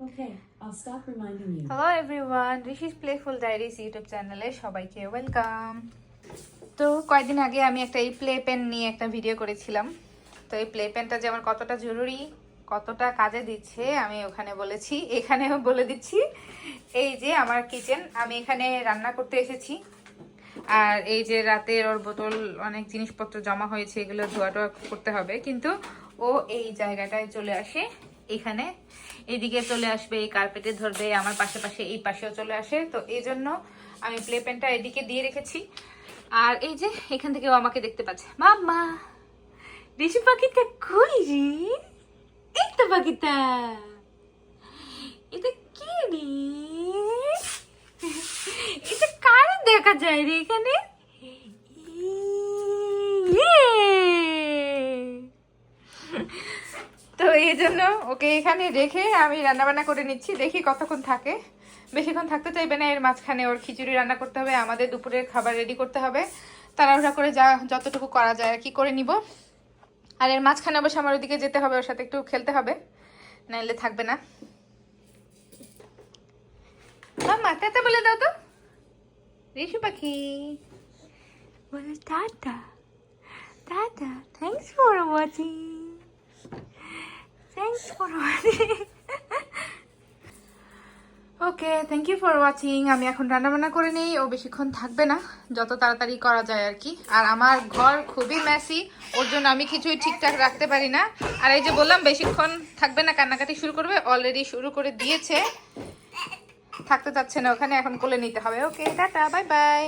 Okay, I'll stop reminding you. Hello everyone, Rishi's playful diaries YouTube চ্যানেলে সবাইকে welcome. তো কয়েকদিন আগে আমি একটা এই প্লে পেন নিয়ে একটা ভিডিও করেছিলাম। তো এই প্লে পেনটা যে আমার কতটা জরুরি, কতটা কাজে দিচ্ছে আমি ওখানে বলেছি, এখানেও বলে দিচ্ছি। এই যে আমার কিচেন, আমি এখানে রান্না করতে এসেছি। আর এই যে রাতের ওর বোতল অনেক জিনিসপত্র জমা হয়েছে, এগুলো ধোয়া টোয়া করতে হবে। কিন্তু ও এই জায়গাটায় চলে আসে, এখানে এদিকে চলে আসবে, এই কার্পেটে ধরবে, আমার পাশে পাশে এই পাশেও চলে আসে। তো এই জন্য আমি প্লে পেনটা এদিকে দিয়ে রেখেছি। আর এই যে এখান থেকেও আমাকে দেখতে পাচ্ছে। মাম্মা, ঋষি পাখিটা কই রে? এই তো পাখিটা, এটা কি রে? এটা কার দেখা যায় রে এখানে? তো এই জন্য ওকে এখানে রেখে আমি রান্না বান্না করে নিচ্ছি। দেখি কতক্ষণ থাকে, বেশিক্ষণ থাকতে চাইবে না। এর মাঝখানে ওর খিচুড়ি রান্না করতে হবে, আমাদের দুপুরের খাবার রেডি করতে হবে। তাড়াহুড়া করে যতটুকু করা যায় আর কি করে নিব। আর এর মাঝখানে অবশ্য আমার ওদিকে যেতে হবে, ওর সাথে একটু খেলতে হবে, নাইলে থাকবে না। মাম্মা টাটা বলে দাও তো, ঋষি পাখি বলে tata. Tata, thanks for watching. Thanks for watching. Okay, thank you for watching. আমি এখন রান্নাবান্না করে নেই, ও বেশিক্ষণ থাকবে না, যত তাড়াতাড়ি করা যায় আর কি। আর আমার ঘর খুবই মেসি, ওর জন্য আমি কিছুই ঠিকঠাক রাখতে পারি না। আর এই যে বললাম বেশিক্ষণ থাকবে না, কান্নাকাটি শুরু করবে, অলরেডি শুরু করে দিয়েছে। থাকতে চাচ্ছে না ওখানে, এখন কোলে নিতে হবে। ওকে টাটা, বাই বাই।